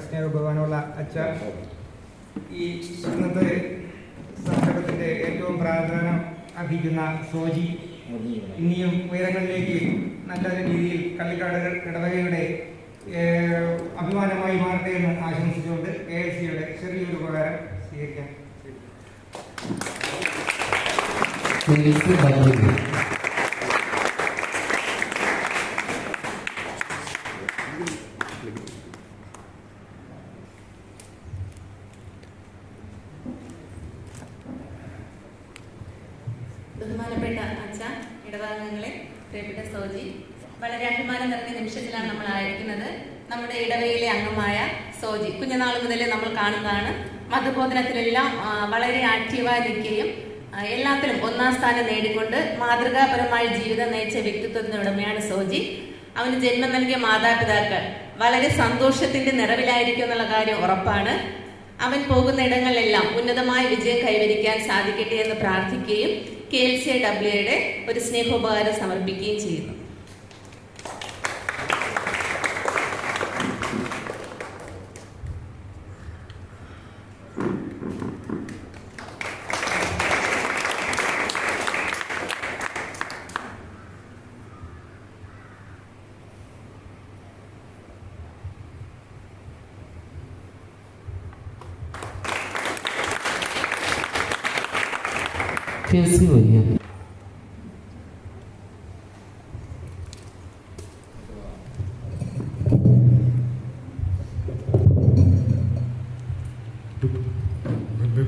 സ്നേഹ ബഹുമാനമുള്ള അച്ഛ, ഈ ഇന്നത്തെ സംഘടനത്തിൻ്റെ ഏറ്റവും പ്രാധാന്യം അർഹിക്കുന്ന സോജി ഇനിയും ഉയരങ്ങളിലേക്ക് നല്ല രീതിയിൽ കള്ളിക്കാട് ഇടവകയുടെ അഭിമാനമായി മാറട്ടെ എന്ന് ആശംസിച്ചുകൊണ്ട് AIC-യുടെ ചെറിയൊരു ഉപകാരം സ്വീകരിക്കാൻ. ബഹുമാനപ്പെട്ട അച്ഛ, ഇടവകങ്ങളെ, പ്രിയപ്പെട്ട സോജി, വളരെ അഭിമാനം നിറഞ്ഞ നിമിഷത്തിലാണ് നമ്മൾ ആയിരിക്കുന്നത്. നമ്മുടെ ഇടവകയിലെ അംഗമായ സോജി കുഞ്ഞുനാൾ മുതലേ നമ്മൾ കാണുന്നതാണ്. മതബോധനത്തിലെല്ലാം വളരെ ആക്റ്റീവായി നിൽക്കുകയും എല്ലാത്തിലും ഒന്നാം സ്ഥാനം നേടിക്കൊണ്ട് മാതൃകാപരമായ ജീവിതം നയിച്ച വ്യക്തിത്വത്തിന് ഉടമയാണ് സോജി. അവന് ജന്മം നൽകിയ മാതാപിതാക്കൾ വളരെ സന്തോഷത്തിന്റെ നിറവിലായിരിക്കും എന്നുള്ള കാര്യം ഉറപ്പാണ്. അവൻ പോകുന്ന ഇടങ്ങളിലെല്ലാം ഉന്നതമായ വിജയം കൈവരിക്കാൻ സാധിക്കട്ടെ എന്ന് പ്രാർത്ഥിക്കുകയും KLCIWയുടെ ഒരു സ്നേഹോപകാരം സമർപ്പിക്കുകയും ചെയ്യുന്നു.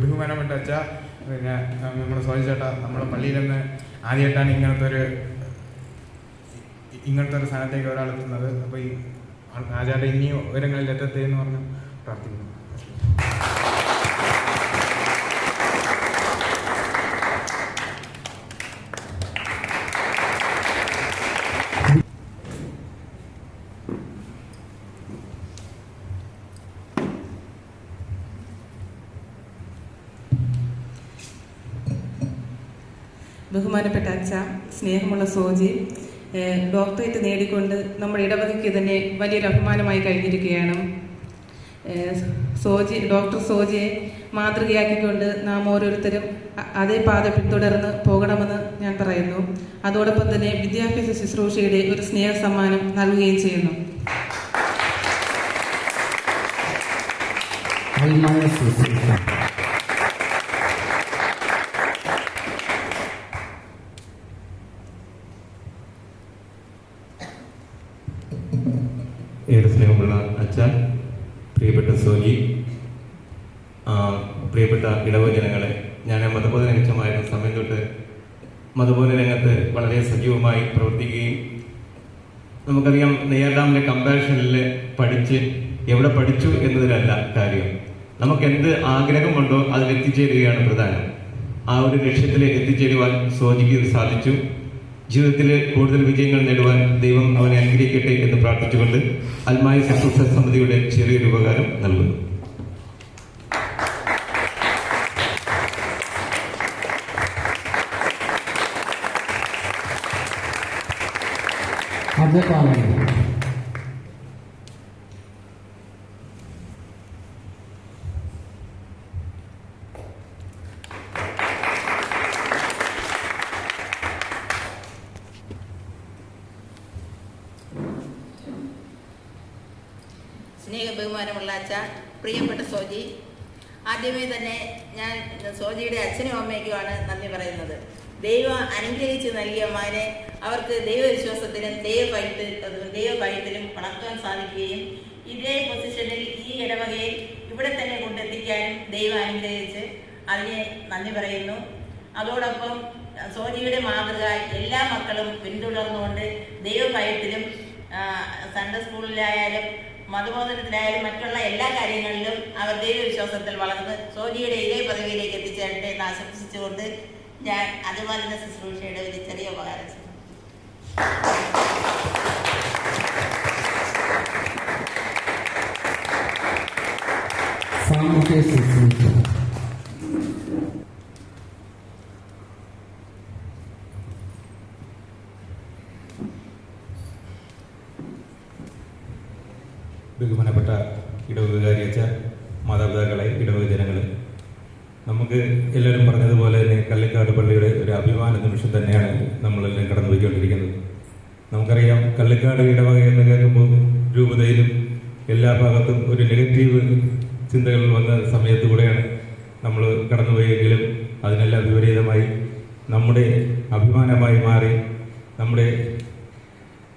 ബഹുമാനപ്പെട്ട അച്ഛ, പിന്നെ നമ്മുടെ സോജി ചേട്ടാ, നമ്മുടെ പള്ളിയിൽ നിന്ന് ആദ്യമായിട്ടാണ് ഇങ്ങനത്തെ ഒരു സ്ഥാനത്തേക്ക് ഒരാളെത്തുന്നത്. അപ്പോൾ ഈ ആചാര്യ ഇനിയും ഉയരങ്ങളിൽ എത്തട്ടെ എന്ന് പറഞ്ഞ് പ്രാർത്ഥിക്കുന്നു. ബഹുമാനപ്പെട്ട അച്ഛ, സ്നേഹമുള്ള സോജി, ഡോക്ടറേറ്റ് നേടിക്കൊണ്ട് നമ്മുടെ ഇടവകയ്ക്ക് തന്നെ വലിയൊരു അഭിമാനമായി കഴിഞ്ഞിരിക്കുകയാണ്. ഡോക്ടർ സോജിയെ മാതൃകയാക്കിക്കൊണ്ട് നാം ഓരോരുത്തരും അതേ പാത പിന്തുടർന്ന് പോകണമെന്ന് ഞാൻ പറയുന്നു. അതോടൊപ്പം തന്നെ വിദ്യാഭ്യാസ ശുശ്രൂഷയുടെ ഒരു സ്നേഹ സമ്മാനം നൽകുകയും ചെയ്യുന്നു. ഏറെ സ്നേഹമുള്ള അച്ഛ, പ്രിയപ്പെട്ട സോജി, പ്രിയപ്പെട്ട ഇടവക ജനങ്ങളെ, ഞാൻ മതബോധന രംഗമായിരുന്ന സമയം തൊട്ട് മതബോധന രംഗത്ത് വളരെ സജീവമായി പ്രവർത്തിക്കുകയും നമുക്കറിയാം, നെയ്യാർഡാമിലെ കമ്പാരിഷനിൽ എവിടെ പഠിച്ചു എന്നതിലല്ല കാര്യം, നമുക്ക് എന്ത് ആഗ്രഹമുണ്ടോ അതിലെത്തിച്ചേരുകയാണ് പ്രധാനം. ആ ഒരു ലക്ഷ്യത്തിൽ എത്തിച്ചേരുവാൻ സോജിക്ക് സാധിച്ചു. ജീവിതത്തിൽ കൂടുതൽ വിജയങ്ങൾ നേടുവാൻ ദൈവം അവനെ അനുഗ്രഹിക്കട്ടെ എന്ന് പ്രാർത്ഥിച്ചുകൊണ്ട് അൽമായ ശുശ്രൂഷ സമിതിയുടെ ചെറിയൊരു ഉപകാരം നൽകുന്നു. സ്നേഹ ബഹുമാനമുള്ള അച്ഛ, പ്രിയപ്പെട്ട സോജി, ആദ്യമേ തന്നെ ഞാൻ സോജിയുടെ അച്ഛനും അമ്മയ്ക്കുമാണ് നന്ദി പറയുന്നത്. ദൈവം അനുഗ്രഹിച്ച് നൽകിയ മകനെ അവർക്ക് ദൈവവിശ്വാസത്തിലും ദൈവഭയത്തിലും വളർത്താൻ സാധിക്കുകയും ഇതേ പൊസിഷനിൽ ഈ ഇടവകയിൽ ഇവിടെ തന്നെ കൊണ്ടെത്തിക്കാനും ദൈവം അനുഗ്രഹിച്ച് അതിനെ നന്ദി പറയുന്നു. അതോടൊപ്പം സോജിയുടെ മാതൃക എല്ലാ മക്കളും പിന്തുടർന്നുകൊണ്ട് ദൈവഭയത്തിലും സൺഡേ സ്കൂളിലായാലും മതബോധനത്തിലായാലും മറ്റുള്ള എല്ലാ കാര്യങ്ങളിലും അവർ ദൈവവിശ്വാസത്തിൽ വളർന്ന് സോജിയുടെ ഇതേ പദവിയിലേക്ക് എത്തിച്ചേരട്ടെ എന്ന് ആശംസിച്ചുകൊണ്ട് ഞാൻ അതുപോലെ ശുശ്രൂഷയുടെ ഒരു ചെറിയ ഉപകാരം ചെയ്തു. ബഹുമാനപ്പെട്ട ഇടവകാരി അച്ഛ, മാതാപിതാക്കളെ, ഇടവക ജനങ്ങളെ, നമുക്ക് എല്ലാവരും പറഞ്ഞതുപോലെ തന്നെ കള്ളിക്കാട് പള്ളിയുടെ ഒരു അഭിമാന നിമിഷം തന്നെയാണ് നമ്മളെല്ലാം കടന്നുപോയിക്കൊണ്ടിരിക്കുന്നത്. നമുക്കറിയാം, കള്ളിക്കാട് ഇടവക എന്ന് കേൾക്കുമ്പോൾ രൂപതയിലും എല്ലാ ഭാഗത്തും ഒരു നെഗറ്റീവ് ചിന്തകൾ വന്ന സമയത്തുകൂടെയാണ് നമ്മൾ കടന്നുപോയെങ്കിലും അതിനെല്ലാം വിപരീതമായി നമ്മുടെ അഭിമാനമായി മാറി നമ്മുടെ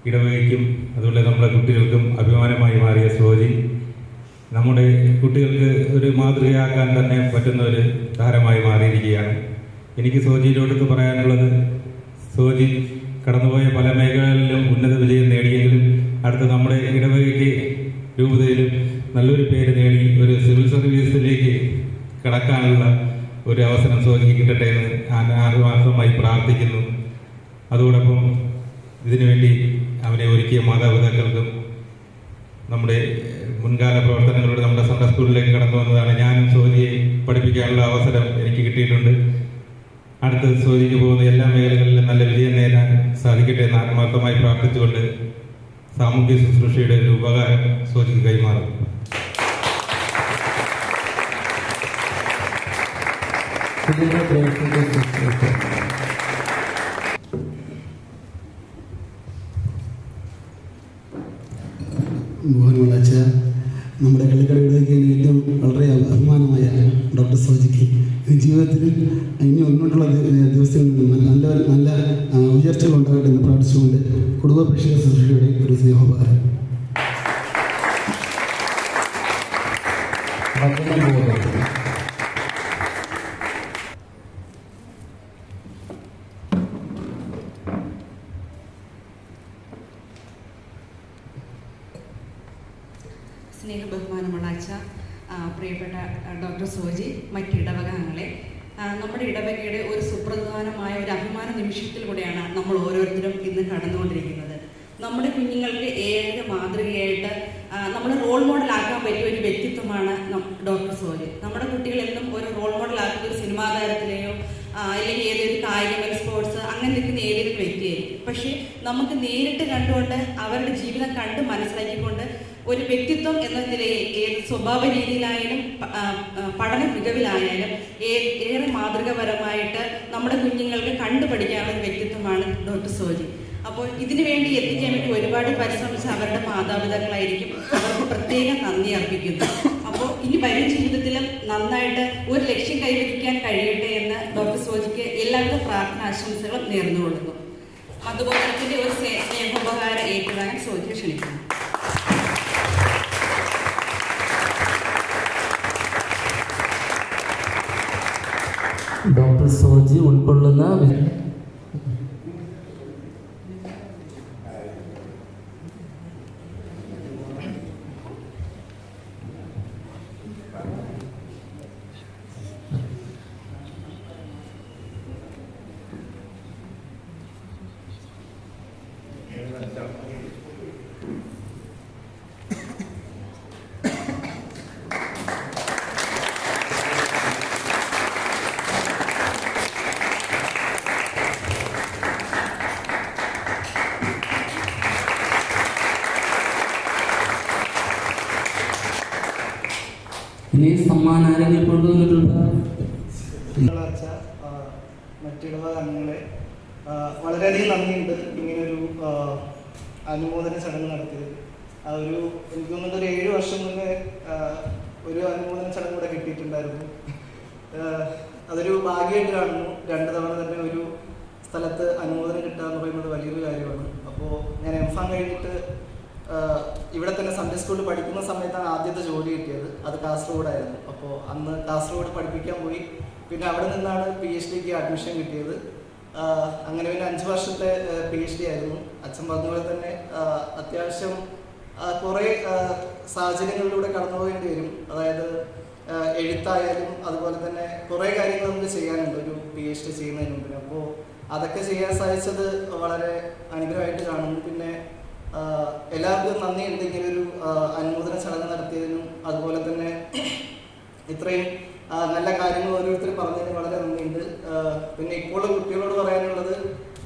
ഇടവകയ്ക്കും അതുപോലെ നമ്മുടെ കുട്ടികൾക്കും അഭിമാനമായി മാറിയ സോജി നമ്മുടെ കുട്ടികൾക്ക് ഒരു മാതൃകയാക്കാൻ തന്നെ പറ്റുന്ന ഒരു താരമായി മാറിയിരിക്കുകയാണ്. എനിക്ക് സോജിയിലോട്ട് പറയാനുള്ളത്, സോജി കടന്നുപോയ പല മേഖലകളിലും ഉന്നത വിജയം നേടിയെങ്കിലും അടുത്ത നമ്മുടെ ഇടവകയ്ക്ക് രൂപതയിലും നല്ലൊരു പേര് നേടി ഒരു സിവിൽ സർവീസിലേക്ക് കടക്കാനുള്ള ഒരു അവസരം സോജിക്ക് കിട്ടട്ടെ എന്ന് ആത്മാർത്ഥമായി പ്രാർത്ഥിക്കുന്നു. അതോടൊപ്പം ഇതിനുവേണ്ടി അവനെ ഒരുക്കിയ മാതാപിതാക്കൾക്കും നമ്മുടെ മുൻകാല പ്രവർത്തനങ്ങളോട് നമ്മുടെ സൺഡേ സ്കൂളിലേക്ക് കടന്നു വന്നതാണ്. ഞാനും സോജിയെ പഠിപ്പിക്കാനുള്ള അവസരം എനിക്ക് കിട്ടിയിട്ടുണ്ട്. അടുത്ത് സോജിക്ക് പോകുന്ന എല്ലാ മേഖലകളിലും നല്ല വിജയം നേടാൻ സാധിക്കട്ടെ എന്ന് ആത്മാർത്ഥമായി പ്രാർത്ഥിച്ചുകൊണ്ട് സാമൂഹ്യ ശുശ്രൂഷയുടെ ഒരു ഉപകാരം സോജിക്ക് കൈമാറും. മോഹൻ വളച്ച, നമ്മുടെ കള്ളിക്കാട് ഇടവകയ്ക്ക് ഏറ്റവും വളരെ അഭിമാനമായ ഡോക്ടർ സോജിക്ക് ജീവിതത്തിൽ ഇനി മുന്നോട്ടുള്ള ദിവസങ്ങളിൽ നല്ല നല്ല ഉയർച്ചകൾ ഉണ്ടാകട്ടെ എന്ന് പ്രാർത്ഥിച്ചുകൊണ്ട് കുടുംബ പ്രേക്ഷക ശുശ്രൂഷയുടെ ഒരു സ്നേഹോപകാരം. സ്നേഹബഹുമാനമുള്ള അച്ഛ, പ്രിയപ്പെട്ട ഡോക്ടർ സോജി, മറ്റിടവകങ്ങളെ, നമ്മുടെ ഇടവകയുടെ ഒരു സുപ്രധാനമായ ഒരു അഭിമാന നിമിഷത്തിലൂടെയാണ് നമ്മൾ ഓരോരുത്തരും ഇന്ന് കടന്നുകൊണ്ടിരിക്കുന്നത്. നമ്മുടെ കുഞ്ഞുങ്ങൾക്ക് ഏക മാതൃകയായിട്ട് നമ്മൾ റോൾ മോഡലാക്കാൻ പറ്റിയ ഒരു വ്യക്തിത്വമാണ് ഡോക്ടർ സോജി. നമ്മുടെ കുട്ടികളെന്നും ഒരു റോൾ മോഡലാക്കുന്ന ഒരു സിനിമാ താരത്തിലെയോ അല്ലെങ്കിൽ ഏതൊരു കായിക സ്പോർട്സ് അങ്ങനെ നിൽക്കുന്ന ഏതൊരു വ്യക്തിയായിരിക്കും. പക്ഷേ നമുക്ക് നേരിട്ട് കണ്ടുകൊണ്ട് അവരുടെ ജീവിതം കണ്ട് മനസ്സിലാക്കിക്കൊണ്ട് ഒരു വ്യക്തിത്വം എന്ന നിലയിൽ ഏത് സ്വഭാവ രീതിയിലായാലും പഠന മികവിലായാലും ഏറെ മാതൃകാപരമായിട്ട് നമ്മുടെ കുഞ്ഞുങ്ങൾക്ക് കണ്ടുപഠിക്കാനുള്ള ഒരു വ്യക്തിത്വമാണ് ഡോക്ടർ സോജി. അപ്പോൾ ഇതിനു വേണ്ടി എത്തിക്കാൻ വേണ്ടി ഒരുപാട് പരിശ്രമിച്ച അവരുടെ മാതാപിതാക്കളായിരിക്കും. അവർക്ക് പ്രത്യേകം നന്ദി അർപ്പിക്കുന്നു. അപ്പോൾ ഇനി വരും ജീവിതത്തിലും നന്നായിട്ട് ഒരു ലക്ഷ്യം കൈവരിക്കാൻ കഴിയട്ടെ എന്ന് ഡോക്ടർ സോജിക്ക് എല്ലാവിധ പ്രാർത്ഥന ആശംസകളും നേർന്നുകൊള്ളുന്നു. മധുബോധനത്തിന്റെ ഒരു സ്നേഹോപകാരം ഏറ്റുവാങ്ങാൻ സോജിയെ ക്ഷണിക്കുന്നു. ഡോക്ടർ സോജി ഉൾക്കൊള്ളുന്ന ഇനി സമ്മാനം ആരെങ്കിലും കൊണ്ടുവന്നിട്ടുണ്ടോ? മറ്റിടവക അംഗങ്ങളെ വളരെയധികം നന്ദിയുണ്ട് ഇങ്ങനൊരു അനുമോദന ചടങ്ങ് നടത്തിയത്. എനിക്ക് തോന്നുന്നത് ഒരു 7 വർഷം മുന്നേ ഒരു അനുമോദന ചടങ്ങ് കൂടെ കിട്ടിയിട്ടുണ്ടായിരുന്നു. അതൊരു ഭാഗ്യമായിട്ട് കാണുന്നു. 2 തവണ തന്നെ ഒരു സ്ഥലത്ത് അനുമോദനം കിട്ടുക എന്ന് പറയുന്നത് വലിയൊരു കാര്യമാണ്. അപ്പോൾ ഞാൻ എംഫാം കഴിഞ്ഞിട്ട് ഇവിടെ തന്നെ സൺഡേ സ്കൂളിൽ പഠിക്കുന്ന സമയത്താണ് ആദ്യത്തെ ജോലി കിട്ടിയത്. അത് കാസർഗോഡായിരുന്നു. അപ്പോൾ അന്ന് കാസർഗോഡ് പഠിപ്പിക്കാൻ പോയി. പിന്നെ അവിടെ നിന്നാണ് PhDക്ക് അഡ്മിഷൻ കിട്ടിയത്. അങ്ങനെ പിന്നെ 5 വർഷത്തെ PhD ആയിരുന്നു. അച്ഛൻ പറഞ്ഞ പോലെ തന്നെ അത്യാവശ്യം കുറേ സാഹചര്യങ്ങളിലൂടെ കടന്നു പോകേണ്ടി വരും. അതായത് എഴുത്തായാലും അതുപോലെ തന്നെ കുറേ കാര്യങ്ങൾ നമുക്ക് ചെയ്യാനുണ്ട് ഒരു PhD ചെയ്യുന്നതിന് മുമ്പിൽ. അപ്പോൾ അതൊക്കെ ചെയ്യാൻ സാധിച്ചത് വളരെ അനുഗ്രഹമായിട്ട് കാണുന്നു. പിന്നെ എല്ലാവർക്കും നന്ദിയുണ്ട് ഇങ്ങനെ ഒരു അനുമോദന ചടങ്ങ് നടത്തിയതിനും അതുപോലെ തന്നെ ഇത്രയും നല്ല കാര്യങ്ങൾ ഓരോരുത്തർ പറഞ്ഞതിന് വളരെ നന്ദിയുണ്ട്. പിന്നെ ഇപ്പോഴുള്ള കുട്ടികളോട് പറയാനുള്ളത്,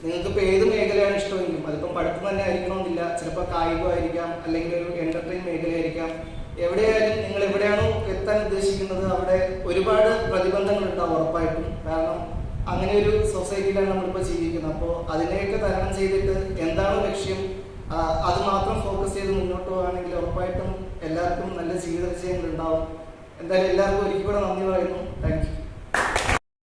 നിങ്ങൾക്കിപ്പോൾ ഏത് മേഖലയാണ് ഇഷ്ടമെങ്കിലും, അതിപ്പം പഠിത്തം തന്നെ ആയിരിക്കണമെന്നില്ല, ചിലപ്പോൾ കായികമായിരിക്കാം, അല്ലെങ്കിൽ ഒരു എൻ്റർടൈൻ മേഖലയായിരിക്കാം, എവിടെയായാലും നിങ്ങൾ എവിടെയാണോ എത്താൻ ഉദ്ദേശിക്കുന്നത് അവിടെ ഒരുപാട് പ്രതിബന്ധങ്ങൾ ഉണ്ടാവും ഉറപ്പായിട്ടും. കാരണം അങ്ങനെ ഒരു സൊസൈറ്റിയിലാണ് നമ്മളിപ്പോൾ ജീവിക്കുന്നത്. അപ്പോൾ അതിനെയൊക്കെ തരണം ചെയ്തിട്ട് എന്താണോ ലക്ഷ്യം അത് മാത്രം ഫോക്കസ് ചെയ്ത് മുന്നോട്ട് പോകുകയാണെങ്കിൽ ഉറപ്പായിട്ടും എല്ലാവർക്കും നല്ല ജീവിത വിജയങ്ങൾ ഉണ്ടാവും. എന്തായാലും എല്ലാവർക്കും ഒരിക്കൽ കൂടെ നന്ദി പറയുന്നു. Thank you.